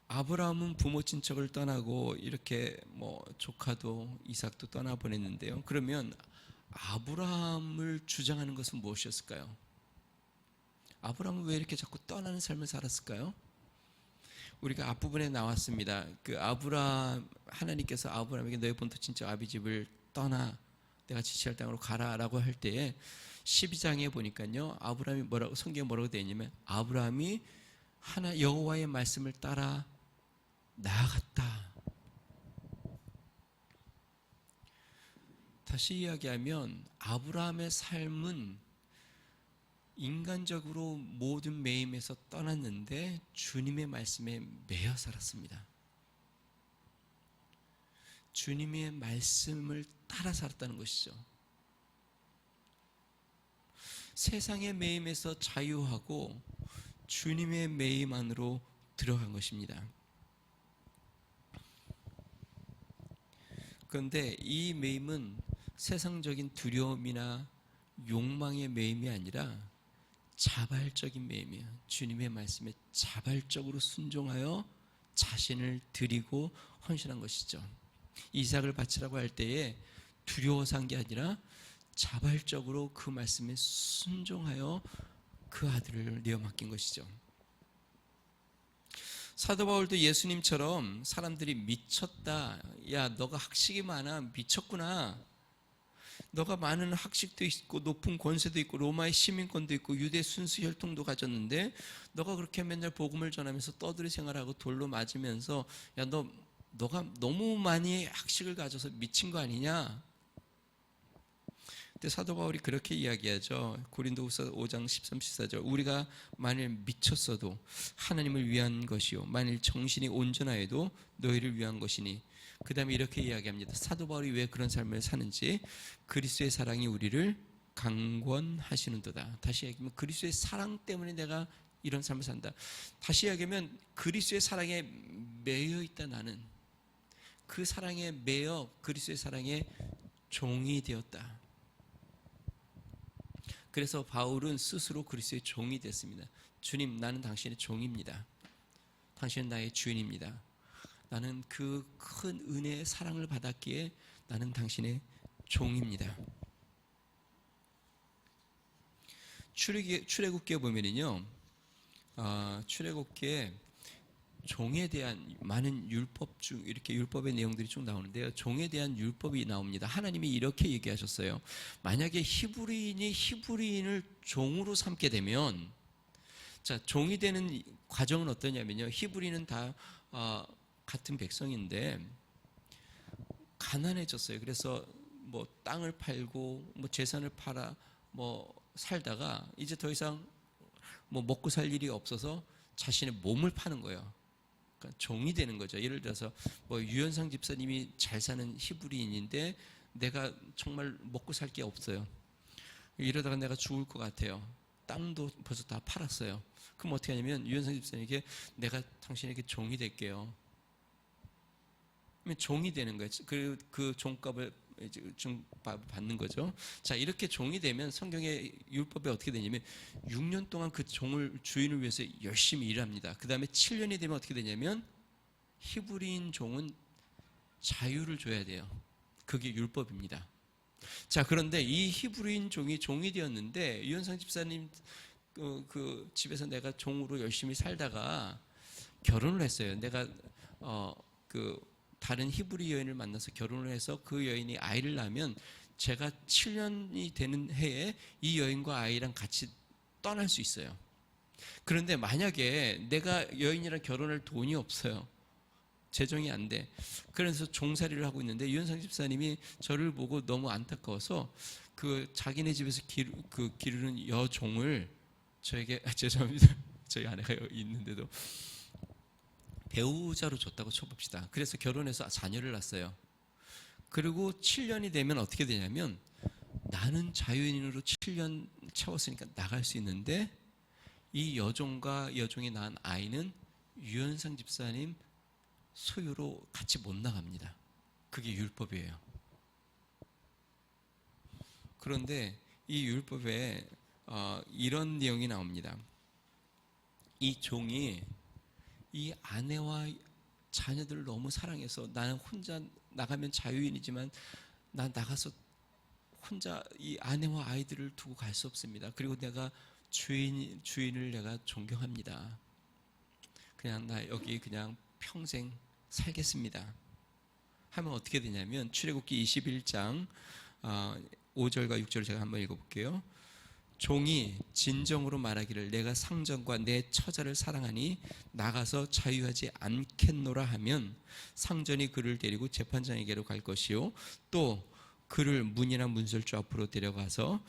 아브라함은 부모 친척을 떠나고 이렇게 뭐 조카도 이삭도 떠나보냈는데요. 그러면 아브라함을 주장하는 것은 무엇이었을까요? 아브라함은 왜 이렇게 자꾸 떠나는 삶을 살았을까요? 우리가 앞부분에 나왔습니다. 하나님께서 아브라함에게 너의 본토 친척 아비 집을 떠나 내가 지시할 땅으로 가라라고 할 때에 12장에 보니까요, 성경에 뭐라고 되어 있냐면 아브라함이 여호와의 말씀을 따라 나아갔다. 다시 이야기하면 아브라함의 삶은 인간적으로 모든 매임에서 떠났는데 주님의 말씀에 매여 살았습니다. 주님의 말씀을 따라 살았다는 것이죠. 세상의 매임에서 자유하고 주님의 매임 안으로 들어간 것입니다. 그런데 이 매임은 세상적인 두려움이나 욕망의 매임이 아니라 자발적인 매임이에요. 주님의 말씀에 자발적으로 순종하여 자신을 드리고 헌신한 것이죠. 이삭을 바치라고 할 때에 두려워서 한 게 아니라 자발적으로 그 말씀에 순종하여 그 아들을 내어 맡긴 것이죠. 사도 바울도 예수님처럼 사람들이 미쳤다, 야 너가 학식이 많아, 미쳤구나, 너가 많은 학식도 있고 높은 권세도 있고 로마의 시민권도 있고 유대 순수 혈통도 가졌는데 너가 그렇게 맨날 복음을 전하면서 떠들이 생활하고 돌로 맞으면서 야 너가 너무 많이 학식을 가져서 미친 거 아니냐. 근데 사도 바울이 그렇게 이야기하죠. 고린도후서 5장 13, 14절. 우리가 만일 미쳤어도 하나님을 위한 것이요 만일 정신이 온전하여도 너희를 위한 것이니. 그 다음에 이렇게 이야기합니다. 사도 바울이 왜 그런 삶을 사는지. 그리스도의 사랑이 우리를 강권하시는도다. 다시 얘기하면 그리스도의 사랑 때문에 내가 이런 삶을 산다. 다시 이야기하면 그리스도의 사랑에 매여 있다. 나는 그 사랑에 매여 그리스도의 사랑에 종이 되었다. 그래서 바울은 스스로 그리스도의 종이 됐습니다. 주님, 나는 당신의 종입니다. 당신은 나의 주인입니다. 나는 그 큰 은혜의 사랑을 받았기에 나는 당신의 종입니다. 출애굽기에 보면은요, 출애굽기에 종에 대한 많은 율법 중 이렇게 율법의 내용들이 쭉 나오는데요. 종에 대한 율법이 나옵니다. 하나님이 이렇게 얘기하셨어요. 만약에 히브리인이 히브리인을 종으로 삼게 되면, 자, 종이 되는 과정은 어떠냐면요. 히브리는 다 같은 백성인데 가난해졌어요. 그래서 뭐 땅을 팔고 뭐 재산을 팔아 뭐 살다가 이제 더 이상 뭐 먹고 살 일이 없어서 자신의 몸을 파는 거예요. 그러니까 종이 되는 거죠. 예를 들어서 뭐 유현상 집사님이 잘 사는 히브리인인데 내가 정말 먹고 살 게 없어요. 이러다가 내가 죽을 것 같아요. 땅도 벌써 다 팔았어요. 그럼 어떻게 하냐면 유현상 집사님에게 내가 당신에게 종이 될게요. 그러면 종이 되는 거예요. 그 종값을 받는 거죠. 자, 이렇게 종이 되면 성경의 율법에 어떻게 되냐면 6년 동안 그 주인을 위해서 열심히 일합니다. 그 다음에 7년이 되면 어떻게 되냐면 히브리인 종은 자유를 줘야 돼요. 그게 율법입니다. 자, 그런데 이 히브리인 종이 되었는데 유현상 집사님 그 집에서 내가 종으로 열심히 살다가 결혼을 했어요. 내가 다른 히브리 여인을 만나서 결혼을 해서 그 여인이 아이를 낳으면 제가 7년이 되는 해에 이 여인과 아이랑 같이 떠날 수 있어요. 그런데 만약에 내가 여인이랑 결혼할 돈이 없어요. 재정이 안 돼. 그래서 종살이를 하고 있는데 유현상 집사님이 저를 보고 너무 안타까워서 그 자기네 집에서 기르는 여종을 저에게, 죄송합니다. 저희 아내가 있는데도 배우자로 줬다고 쳐봅시다. 그래서 결혼해서 자녀를 낳았어요. 그리고 7년이 되면 어떻게 되냐면 나는 자유인으로 7년 채웠으니까 나갈 수 있는데 이 여종과 여종이 낳은 아이는 유현상 집사님 소유로 같이 못 나갑니다. 그게 율법이에요. 그런데 이 율법에 이런 내용이 나옵니다. 이 종이 이 아내와 자녀들을 너무 사랑해서 나는 혼자 나가면 자유인이지만 난 나가서 혼자 이 아내와 아이들을 두고 갈 수 없습니다. 그리고 내가 주인을 내가 존경합니다. 그냥 나 여기 그냥 평생 살겠습니다. 하면 어떻게 되냐면 출애굽기 21장 5절과 6절을 제가 한번 읽어볼게요. 종이 진정으로 말하기를 내가 상전과 내 처자를 사랑하니 나가서 자유하지 않겠노라 하면 상전이 그를 데리고 재판장에게로 갈 것이요 또 그를 문이나 문설주 앞으로 데려가서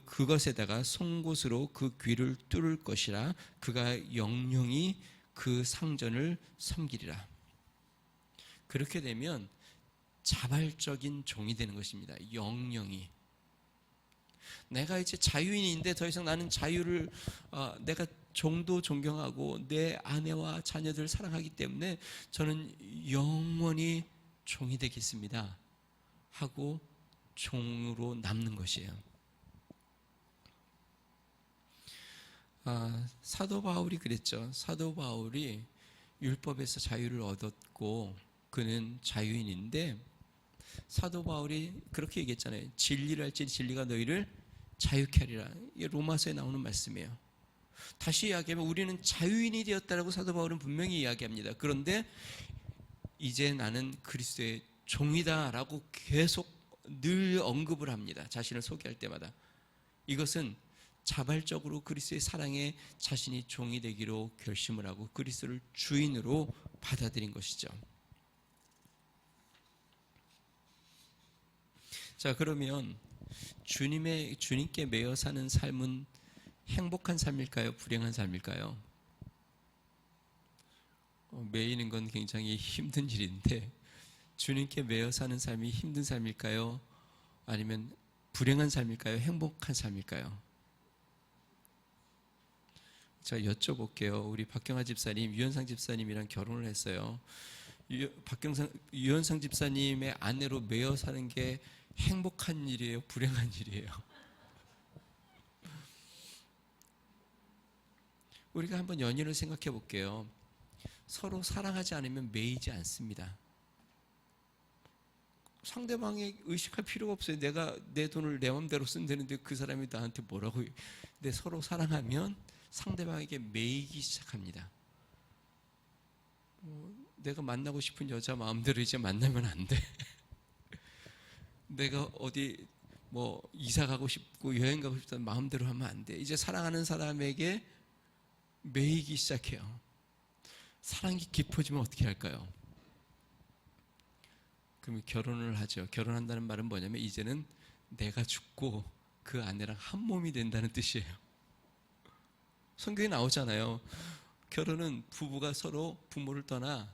그것에다가 송곳으로 그 귀를 뚫을 것이라 그가 영영이 그 상전을 섬기리라. 그렇게 되면 자발적인 종이 되는 것입니다. 영영이. 내가 이제 자유인인데 더 이상 나는 자유를 내가 종도 존경하고 내 아내와 자녀들을 사랑하기 때문에 저는 영원히 종이 되겠습니다 하고 종으로 남는 것이에요. 사도 바울이 그랬죠. 사도 바울이 율법에서 자유를 얻었고 그는 자유인인데, 사도 바울이 그렇게 얘기했잖아요. 진리를 할지 진리가 너희를 자유케 하리라. 이게 로마서에 나오는 말씀이에요. 다시 이야기하면 우리는 자유인이 되었다라고 사도 바울은 분명히 이야기합니다. 그런데 이제 나는 그리스도의 종이다라고 계속 늘 언급을 합니다. 자신을 소개할 때마다. 이것은 자발적으로 그리스도의 사랑에 자신이 종이 되기로 결심을 하고 그리스도를 주인으로 받아들인 것이죠. 자, 그러면 주님께 매여 사는 삶은 행복한 삶일까요? 불행한 삶일까요? 매이는 건 굉장히 힘든 일인데, 주님께 매여 사는 삶이 힘든 삶일까요? 아니면 불행한 삶일까요? 행복한 삶일까요? 자, 여쭤볼게요. 우리 박경화 집사님, 유현상 집사님이랑 결혼을 했어요. 유현상 집사님의 아내로 매여 사는 게 행복한 일이에요? 불행한 일이에요? 우리가 한번 연인을 생각해 볼게요. 서로 사랑하지 않으면 매이지 않습니다. 상대방이 의식할 필요가 없어요. 내가 내 돈을 내 맘대로 쓴다는데 그 사람이 나한테 뭐라고. 근데 서로 사랑하면 상대방에게 매이기 시작합니다. 내가 만나고 싶은 여자 마음대로 이제 만나면 안 돼. 내가 어디 이사 가고 싶고 여행 가고 싶다는 마음대로 하면 안 돼. 이제 사랑하는 사람에게 매이기 시작해요. 사랑이 깊어지면 어떻게 할까요? 그럼 결혼을 하죠. 결혼한다는 말은 뭐냐면 이제는 내가 죽고 그 아내랑 한 몸이 된다는 뜻이에요. 성경에 나오잖아요. 결혼은 부부가 서로 부모를 떠나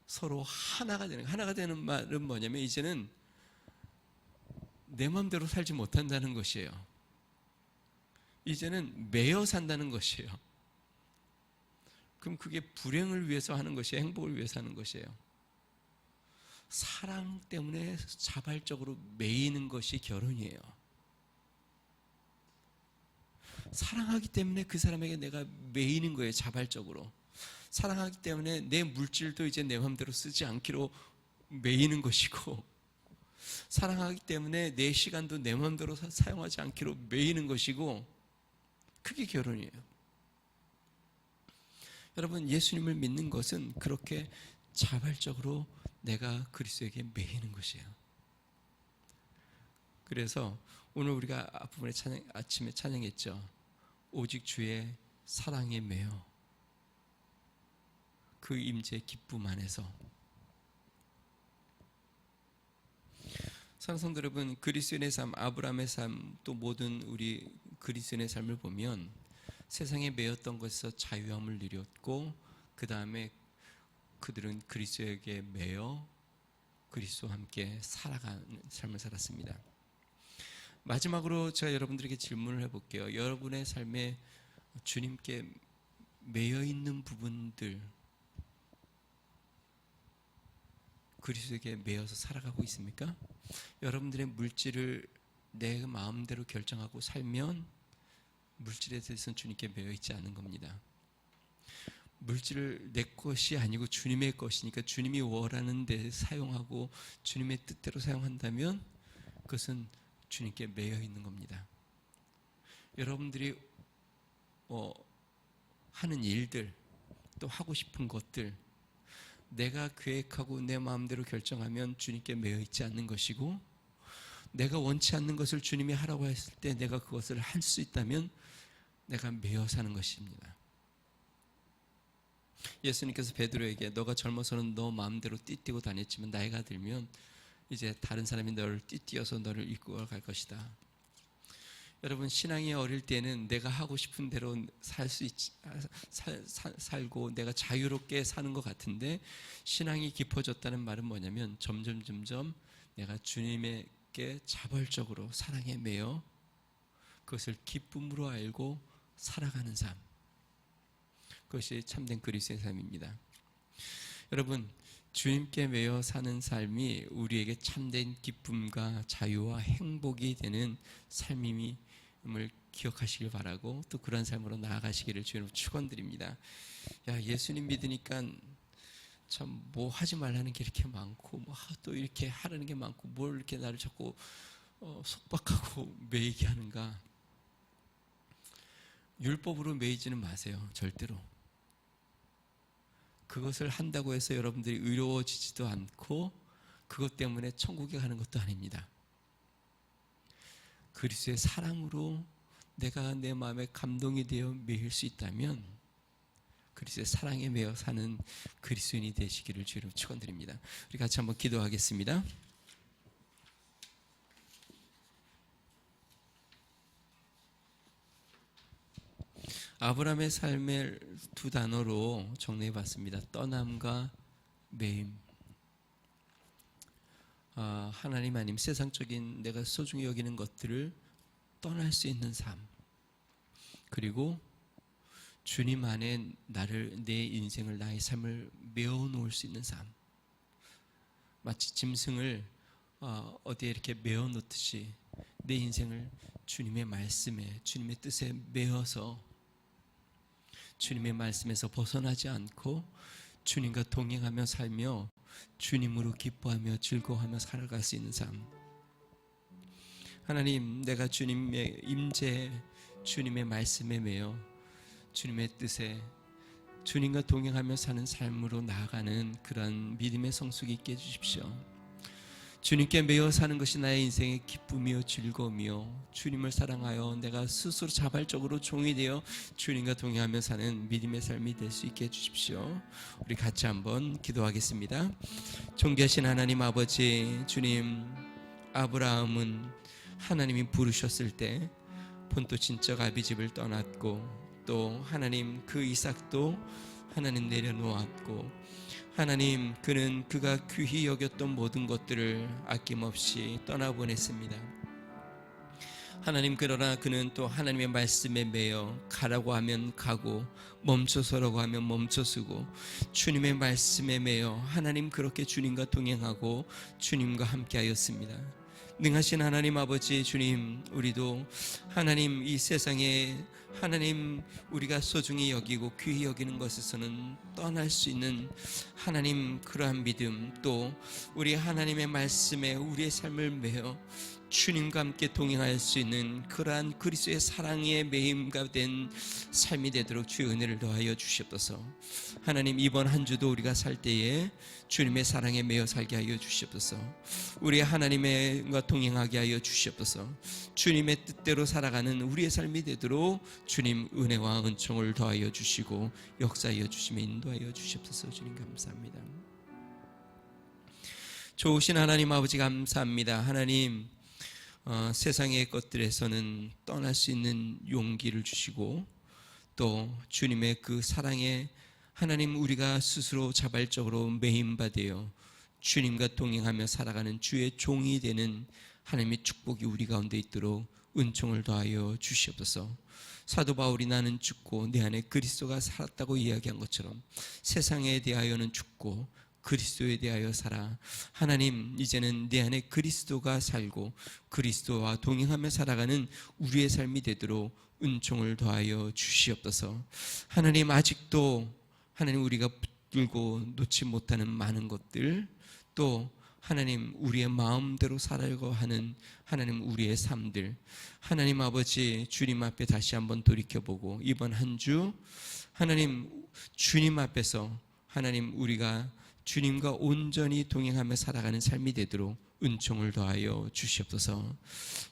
서로 하나가 되는 말은 뭐냐면 이제는 내 마음대로 살지 못한다는 것이에요. 이제는 매여 산다는 것이에요. 그럼 그게 불행을 위해서 하는 것이에요? 행복을 위해서 하는 것이에요? 사랑 때문에 자발적으로 매이는 것이 결혼이에요. 사랑하기 때문에 그 사람에게 내가 매이는 거예요. 자발적으로. 사랑하기 때문에 내 물질도 이제 내 마음대로 쓰지 않기로 매이는 것이고, 사랑하기 때문에 내 시간도 내 마음대로 사용하지 않기로 매이는 것이고, 그게 결혼이에요. 여러분, 예수님을 믿는 것은 그렇게 자발적으로 내가 그리스도에게 매이는 것이에요. 그래서 오늘 우리가 앞부분에 아침에 찬양했죠. 오직 주의 사랑에 매여 그 임재 기쁨 안에서. 사랑하는 성도 여러분, 그리스도인의 삶, 아브라함의 삶, 또 모든 우리 그리스도인의 삶을 보면 세상에 매였던 것에서 자유함을 누렸고, 그 다음에 그들은 그리스도에게 매여 그리스도와 함께 살아가는 삶을 살았습니다. 마지막으로 제가 여러분들에게 질문을 해볼게요. 여러분의 삶에 주님께 매여 있는 부분들, 그리스도에게 매여서 살아가고 있습니까? 여러분들의 물질을 내 마음대로 결정하고 살면 물질에 대해서는 주님께 매여 있지 않은 겁니다. 물질을 내 것이 아니고 주님의 것이니까 주님이 원하는 데 사용하고 주님의 뜻대로 사용한다면 그것은 주님께 매여 있는 겁니다. 여러분들이 하는 일들, 또 하고 싶은 것들, 내가 계획하고 내 마음대로 결정하면 주님께 매여 있지 않는 것이고, 내가 원치 않는 것을 주님이 하라고 했을 때 내가 그것을 할 수 있다면 내가 매여 사는 것입니다. 예수님께서 베드로에게 너가 젊어서는 너 마음대로 띠뛰고 다녔지만 나이가 들면 이제 다른 사람이 너를 띠뛰어서 너를 이끌어 갈 것이다. 여러분, 신앙이 어릴 때는 내가 하고 싶은 대로 살고 내가 자유롭게 사는 것 같은데, 신앙이 깊어졌다는 말은 뭐냐면 점점 내가 주님에게 자발적으로 사랑에 매여 그것을 기쁨으로 알고 살아가는 삶, 그것이 참된 그리스도의 삶입니다. 여러분, 주님께 매여 사는 삶이 우리에게 참된 기쁨과 자유와 행복이 되는 삶임을 기억하시길 바라고, 또 그런 삶으로 나아가시기를 주님 축원드립니다. 야, 예수님 믿으니까 참 뭐 하지 말라는 게 이렇게 많고, 뭐 또 이렇게 하라는 게 많고, 뭘 이렇게 나를 자꾸 속박하고 매이게 하는가. 율법으로 매이지는 마세요. 절대로. 그것을 한다고 해서 여러분들이 의로워지지도 않고 그것 때문에 천국에 가는 것도 아닙니다. 그리스도의 사랑으로 내가 내 마음에 감동이 되어 매일 수 있다면 그리스도의 사랑에 매여 사는 그리스도인이 되시기를 주로 축원드립니다. 우리 같이 한번 기도하겠습니다. 아브라함의 삶을 두 단어로 정리해 봤습니다. 떠남과 매임. 하나님 아님 세상적인 내가 소중히 여기는 것들을 떠날 수 있는 삶, 그리고 주님 안에 내 인생을, 나의 삶을 메어 놓을 수 있는 삶. 마치 짐승을 어디에 이렇게 메어 놓듯이 내 인생을 주님의 말씀에, 주님의 뜻에 메어서 주님의 말씀에서 벗어나지 않고 주님과 동행하며 살며 주님으로 기뻐하며 즐거워하며 살아갈 수 있는 삶. 하나님, 내가 주님의 임재, 주님의 말씀에 매여 주님의 뜻에 주님과 동행하며 사는 삶으로 나아가는 그런 믿음의 성숙이 있게 해주십시오. 주님께 매여 사는 것이 나의 인생의 기쁨이요 즐거움이요, 주님을 사랑하여 내가 스스로 자발적으로 종이 되어 주님과 동행하며 사는 믿음의 삶이 될 수 있게 해주십시오. 우리 같이 한번 기도하겠습니다. 존귀하신 하나님 아버지, 주님, 아브라함은 하나님이 부르셨을 때 본토 친척 아비집을 떠났고, 또 하나님 그 이삭도 하나님 내려놓았고, 하나님 그는 그가 귀히 여겼던 모든 것들을 아낌없이 떠나보냈습니다. 하나님, 그러나 그는 또 하나님의 말씀에 매여 가라고 하면 가고 멈춰서라고 하면 멈춰서고 주님의 말씀에 매여 하나님 그렇게 주님과 동행하고 주님과 함께하였습니다. 능하신 하나님 아버지, 주님, 우리도 하나님 이 세상에 하나님 우리가 소중히 여기고 귀히 여기는 것에서는 떠날 수 있는 하나님 그러한 믿음, 또 우리 하나님의 말씀에 우리의 삶을 매어 주님과 함께 동행할 수 있는 그러한 그리스도의 사랑의 매임가 된 삶이 되도록 주의 은혜를 더하여 주시옵소서. 하나님, 이번 한 주도 우리가 살 때에 주님의 사랑에 매여 살게 하여 주시옵소서. 우리 하나님과 동행하게 하여 주시옵소서. 주님의 뜻대로 살아가는 우리의 삶이 되도록 주님 은혜와 은총을 더하여 주시고 역사하여 주시며 인도하여 주시옵소서. 주님 감사합니다. 좋으신 하나님 아버지 감사합니다. 하나님, 세상의 것들에서는 떠날 수 있는 용기를 주시고, 또 주님의 그 사랑에 하나님 우리가 스스로 자발적으로 매임받아 주님과 동행하며 살아가는 주의 종이 되는 하나님의 축복이 우리 가운데 있도록 은총을 더하여 주시옵소서. 사도 바울이 나는 죽고 내 안에 그리스도가 살았다고 이야기한 것처럼 세상에 대하여는 죽고 그리스도에 대하여 살아. 하나님, 이제는 내 안에 그리스도가 살고 그리스도와 동행하며 살아가는 우리의 삶이 되도록 은총을 더하여 주시옵소서. 하나님, 아직도 하나님 우리가 붙들고 놓지 못하는 많은 것들, 또 하나님 우리의 마음대로 살아가려고 하는 하나님 우리의 삶들, 하나님 아버지, 주님 앞에 다시 한번 돌이켜보고 이번 한 주 하나님 주님 앞에서 하나님 우리가 주님과 온전히 동행하며 살아가는 삶이 되도록 은총을 더하여 주시옵소서.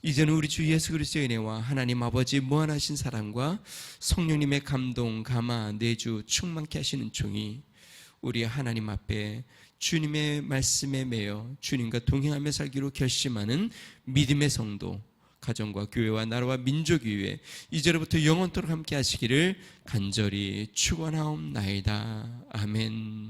이제는 우리 주 예수 그리스도의 은혜와 하나님 아버지 무한하신 사랑과 성령님의 감동, 감화, 내주 충만케 하시는 종이 우리 하나님 앞에 주님의 말씀에 매여 주님과 동행하며 살기로 결심하는 믿음의 성도, 가정과 교회와 나라와 민족 위에 이제로부터 영원토록 함께 하시기를 간절히 축원하옵나이다. 아멘.